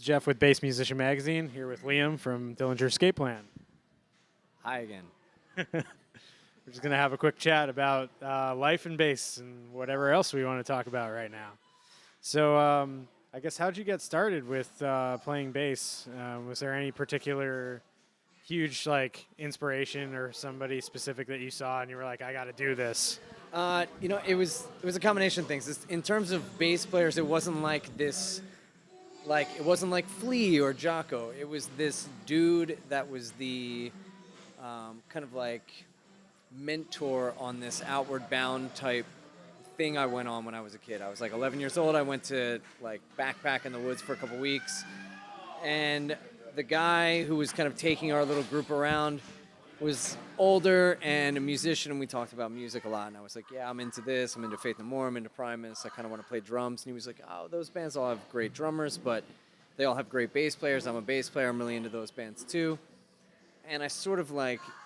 Jeff with Bass Musician Magazine, here with Liam from Dillinger Escape Plan. Hi again. We're just going to have a quick chat about life and bass and whatever else we want to talk about right now. So I guess how'd you get started with playing bass? Was there any particular huge inspiration or somebody specific that you saw and you were like, I got to do this? It was a combination of things. In terms of bass players, it wasn't like this, it wasn't like Flea or Jocko. It was this dude that was the kind of like mentor on this outward bound type thing I went on when I was a kid. I was 11 years old. I went to backpack in the woods for a couple weeks, and the guy who was kind of taking our little group around was older and a musician, and we talked about music a lot. And I was like, yeah, I'm into this. I'm into Faith No More. I'm into Primus. I kind of want to play drums. And he was like, oh, those bands all have great drummers, but they all have great bass players. I'm a bass player. I'm really into those bands too. And I sort of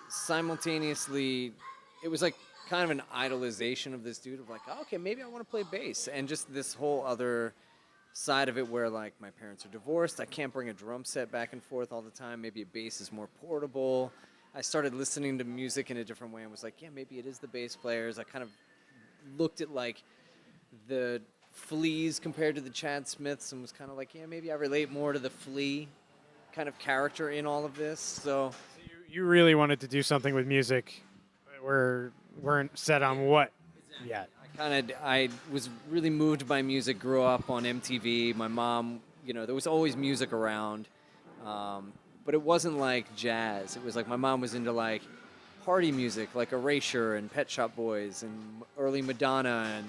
simultaneously, it was kind of an idolization of this dude of oh, okay, maybe I want to play bass. And just this whole other side of it where my parents are divorced. I can't bring a drum set back and forth all the time. Maybe a bass is more portable. I started listening to music in a different way and was yeah, maybe it is the bass players. I kind of looked at the Fleas compared to the Chad Smiths and was kind of yeah, maybe I relate more to the Flea kind of character in all of this. So you really wanted to do something with music. Weren't set on what yet. I was really moved by music, grew up on MTV. My mom, there was always music around. But it wasn't like jazz. It was my mom was into party music, like Erasure and Pet Shop Boys and early Madonna, and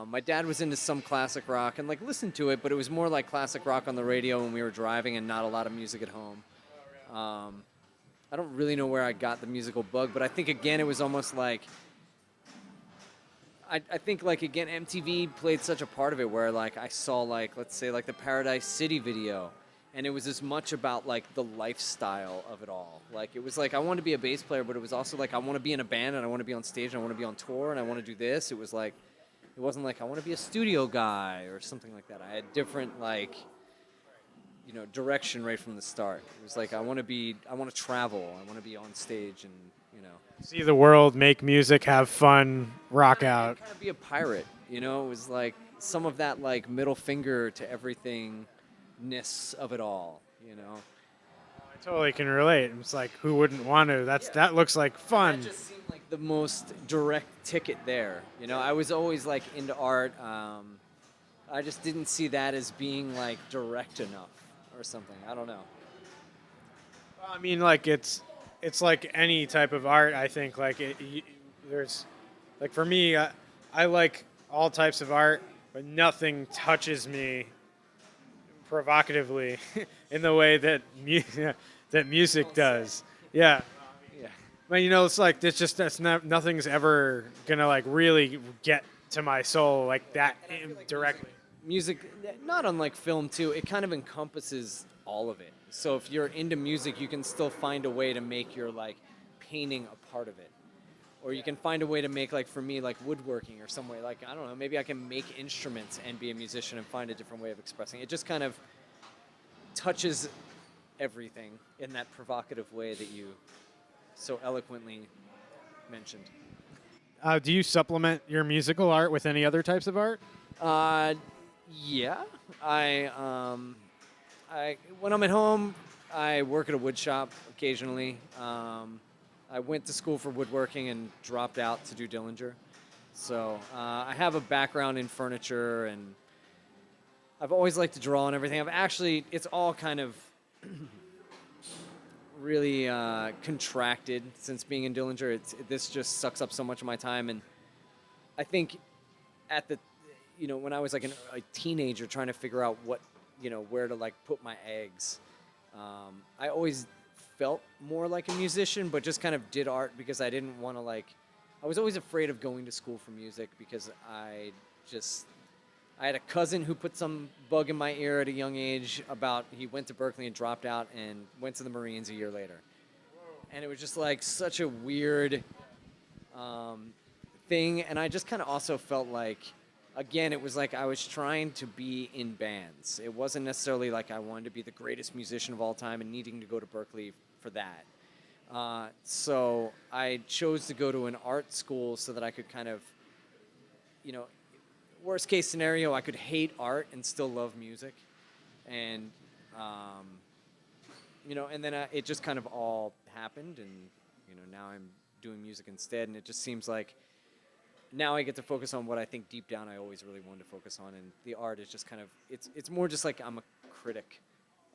my dad was into some classic rock and listened to it, but it was more like classic rock on the radio when we were driving and not a lot of music at home. I don't really know where I got the musical bug, but I think again it was almost I think again MTV played such a part of it where I saw let's say the Paradise City video. And it was as much about the lifestyle of it all. It was I wanted to be a bass player, but it was also I want to be in a band and I want to be on stage and I want to be on tour and I want to do this. It was it wasn't I want to be a studio guy or something like that. I had different direction right from the start. It was I want to travel. I want to be on stage and see the world, make music, have fun, rock out. Kind of be a pirate. It was some of that middle finger to everything. Ness of it all, I totally can relate. It's who wouldn't want to? That looks like fun. That just seemed like the most direct ticket there. I was always into art. I just didn't see that as being direct enough or something. I don't know. Well, I mean, it's like any type of art. I think there's for me, I like all types of art, but nothing touches me provocatively in the way that that music does. Yeah. Yeah. But it's nothing's ever gonna really get to my soul like that directly. Music, not unlike film too, it kind of encompasses all of it. So if you're into music, you can still find a way to make your painting a part of it. Or you can find a way to make, for me, woodworking or some way. I don't know, maybe I can make instruments and be a musician and find a different way of expressing it. It just kind of touches everything in that provocative way that you so eloquently mentioned. Do you supplement your musical art with any other types of art? Yeah. I when I'm at home, I work at a wood shop occasionally. I went to school for woodworking and dropped out to do Dillinger. So I have a background in furniture, and I've always liked to draw and everything. It's all kind of really contracted since being in Dillinger. This just sucks up so much of my time. And I think when I was a teenager trying to figure out where to put my eggs, I always felt more like a musician, but just kind of did art because I didn't want to I was always afraid of going to school for music because I had a cousin who put some bug in my ear at a young age about he went to Berkeley and dropped out and went to the Marines a year later. And it was just such a weird thing. And I just kind of also felt again, it was like I was trying to be in bands. It wasn't necessarily like I wanted to be the greatest musician of all time and needing to go to Berkeley for that. So I chose to go to an art school so that I could kind of, you know, worst case scenario, I could hate art and still love music. And, and then it just kind of all happened. And, now I'm doing music instead. And it just seems like now I get to focus on what I think deep down I always really wanted to focus on. And the art is just kind of, it's more just like I'm a critic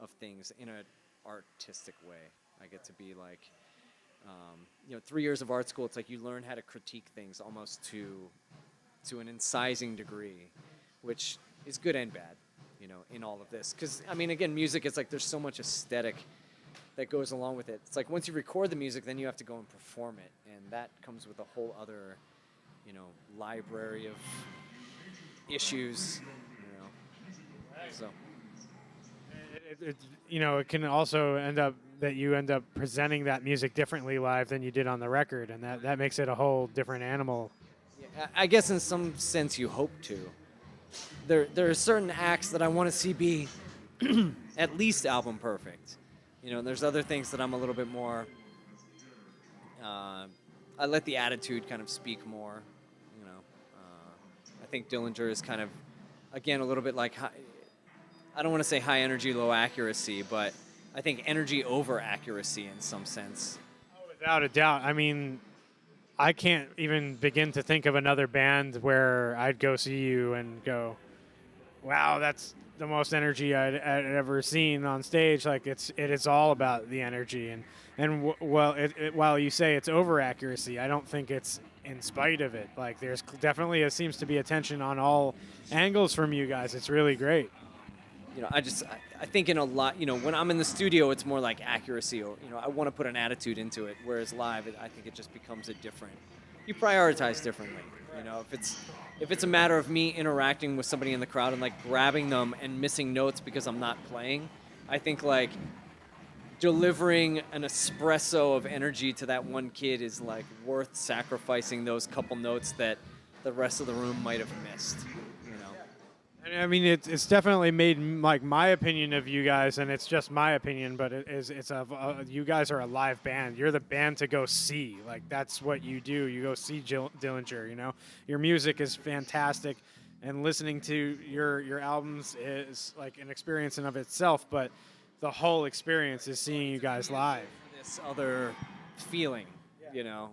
of things in an artistic way. I get to be like, 3 years of art school, it's like you learn how to critique things almost to an incising degree, which is good and bad, in all of this. Because, again, music is like there's so much aesthetic that goes along with it. It's like once you record the music, then you have to go and perform it, and that comes with a whole other, library of issues, So. It can also end up that you end up presenting that music differently live than you did on the record, and that makes it a whole different animal. Yeah, I guess in some sense you hope to. There are certain acts that I want to see be at least album perfect. There's other things that I'm a little bit more. I let the attitude kind of speak more. I think Dillinger is kind of, again, a little bit like I don't want to say high energy, low accuracy, but I think energy over accuracy in some sense. Oh, without a doubt. I can't even begin to think of another band where I'd go see you and go, wow, that's the most energy I'd ever seen on stage. Like it is all about the energy. While you say it's over accuracy, I don't think it's in spite of it. Like there's definitely seems to be attention on all angles from you guys. It's really great. I think in a lot, when I'm in the studio, it's more like accuracy, or, I want to put an attitude into it, whereas live, I think it just becomes you prioritize differently. If it's a matter of me interacting with somebody in the crowd and like grabbing them and missing notes because I'm not playing, I think like delivering an espresso of energy to that one kid is like worth sacrificing those couple notes that the rest of the room might have missed. It's definitely made like my opinion of you guys, and it's just my opinion, but you guys are a live band. You're the band to go see. Like that's what you do. You go see Dillinger. Your music is fantastic, and listening to your albums is like an experience in of itself. But the whole experience is seeing you guys live. This other feeling, You can't.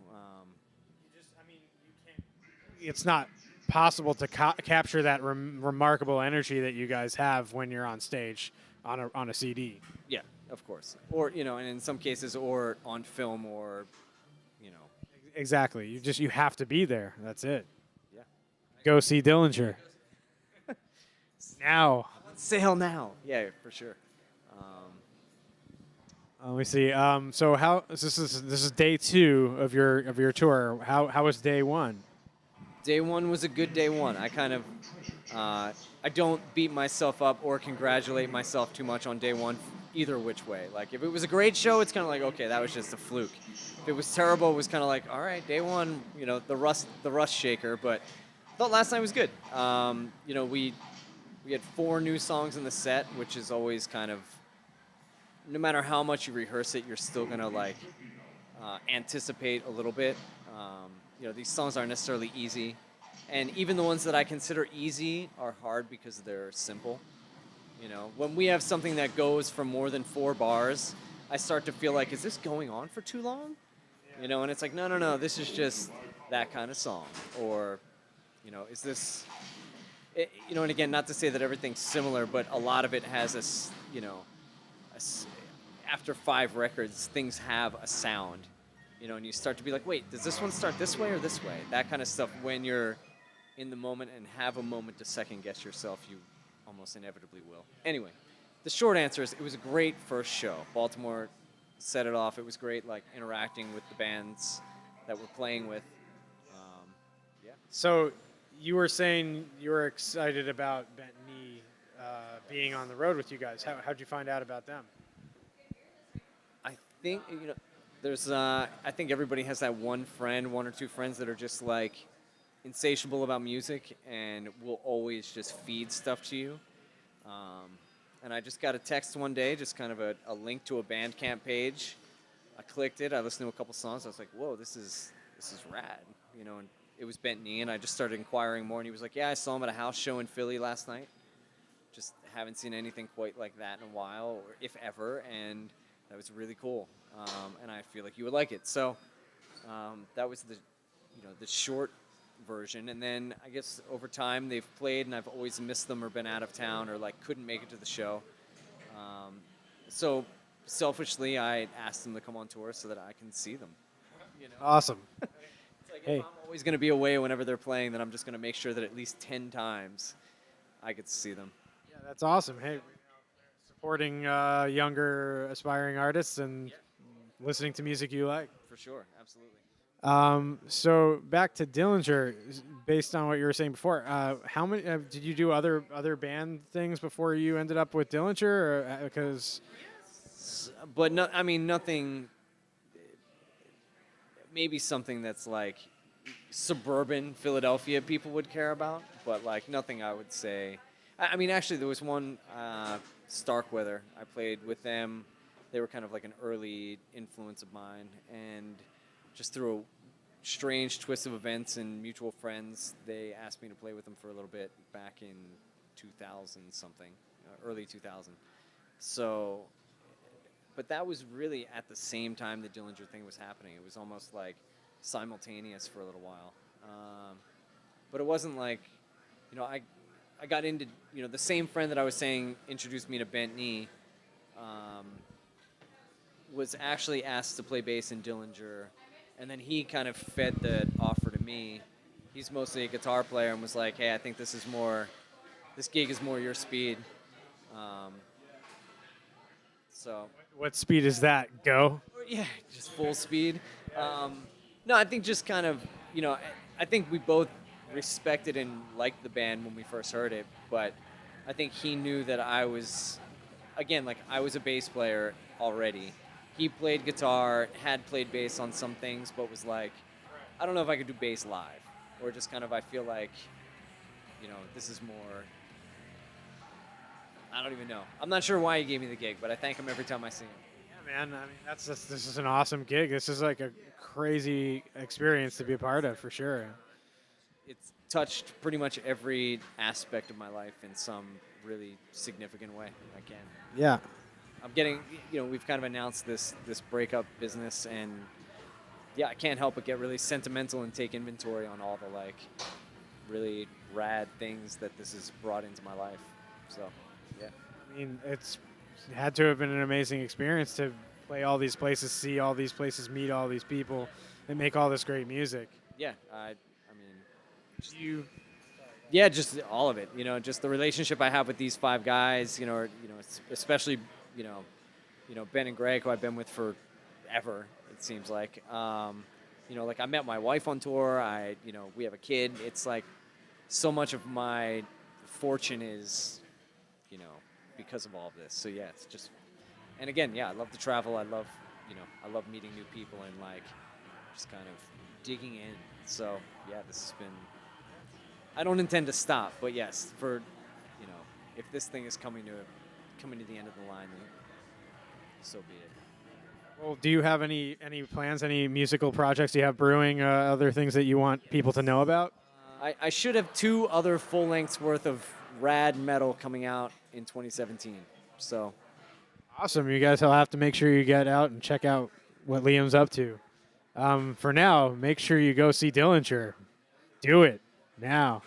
It's not possible to capture that remarkable energy that you guys have when you're on stage on a CD. Yeah, of course. Or, and in some cases, or on film, or, Exactly. You have to be there. That's it. Yeah. Go see Dillinger. Now. Sale now. Yeah, for sure. Let me see. So how this is day 2 of your tour. How was day 1? Day 1 was a good day 1. I kind of, I don't beat myself up or congratulate myself too much on day 1, either which way. Like, if it was a great show, it's kind of like, okay, that was just a fluke. If it was terrible, it was kind of like, all right, day 1, the rust shaker. But I thought last night was good. We had 4 new songs in the set, which is always kind of, no matter how much you rehearse it, you're still gonna like anticipate a little bit. These songs aren't necessarily easy, and even the ones that I consider easy are hard because they're simple. When we have something that goes for more than 4 bars, I start to feel like, is this going on for too long? And it's like, no, this is just that kind of song. Or, is this, and again, not to say that everything's similar, but a lot of it has after 5 records, things have a sound. And you start to be like, wait, does this one start this way or this way? That kind of stuff. When you're in the moment and have a moment to second guess yourself, you almost inevitably will. Anyway, the short answer is it was a great first show. Baltimore set it off. It was great, like interacting with the bands that we're playing with. Yeah. So you were saying you were excited about Bent Knee being on the road with you guys. How'd you find out about them? I think, there's, I think everybody has that one or 2 friends that are just like, insatiable about music and will always just feed stuff to you. And I just got a text one day, just kind of a link to a Bandcamp page. I clicked it. I listened to a couple songs. I was like, "Whoa, this is rad," you know. And it was Bent Knee, and I just started inquiring more. And he was like, "Yeah, I saw him at a house show in Philly last night. Just haven't seen anything quite like that in a while, or if ever, and that was really cool. And I feel like you would like it." So that was the short version. And then I guess over time they've played, and I've always missed them or been out of town or like couldn't make it to the show. So selfishly, I asked them to come on tour so that I can see them. You know? Awesome. It's like if I'm always going to be away whenever they're playing, then I'm just going to make sure that at least 10 times I get to see them. Yeah, that's awesome. Hey, supporting younger aspiring artists and listening to music you like. For sure, absolutely. So back to Dillinger, based on what you were saying before, how many did you do other band things before you ended up with Dillinger? Or, because, but no, I mean nothing. Maybe something that's like suburban Philadelphia people would care about, but like nothing I would say. I mean, actually, there was one Starkweather. I played with them. They were kind of like an early influence of mine, and just through a strange twist of events and mutual friends, they asked me to play with them for a little bit back in 2000 something, early 2000. So, but that was really at the same time the Dillinger thing was happening. It was almost like simultaneous for a little while. But it wasn't like, you know, I got into, you know, the same friend that I was saying introduced me to Bent Knee, was actually asked to play bass in Dillinger. And then he kind of fed the offer to me. He's mostly a guitar player and was like, "Hey, I think this gig is more your speed." So. what speed is that? Go? Yeah, just full speed. No, I think just kind of, you know, I think we both respected and liked the band when we first heard it, but I think he knew that I was, again, like I was a bass player already. He played guitar, had played bass on some things, but was like, I don't know if I could do bass live. Or just kind of, I feel like, you know, this is more, I don't even know. I'm not sure why he gave me the gig, but I thank him every time I see him. Yeah, man. I mean, this is an awesome gig. This is like a crazy experience to be a part of, for sure. It's touched pretty much every aspect of my life in some really significant way. I can. Yeah. I'm getting, you know, we've kind of announced this breakup business, and yeah, I can't help but get really sentimental and take inventory on all the like really rad things that this has brought into my life. So, yeah. I mean, it's had to have been an amazing experience to play all these places, see all these places, meet all these people, and make all this great music. Yeah, I mean, yeah, just all of it. You know, just the relationship I have with these five guys. You know, especially you know Ben and Greg, who I've been with forever. It seems like. You know, like I met my wife on tour. We have a kid. It's like so much of my fortune is, you know, because of all of this. So yeah, it's just, and again, yeah, I love to travel. I love meeting new people and like just kind of digging in. So yeah, this has been, I don't intend to stop, but yes, for, you know, if this thing is coming to the end of the line, then so be it. Well, do you have any plans, any musical projects you have brewing, other things that you want people to know about? I should have 2 other full lengths worth of rad metal coming out in 2017. So awesome. You guys will have to make sure you get out and check out what Liam's up to. For now, make sure you go see Dillinger. Do it now.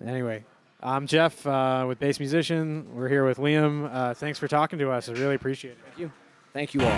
Anyway, I'm Jeff with Bass Musician. We're here with Liam. Thanks for talking to us. I really appreciate it. Thank you. Thank you all.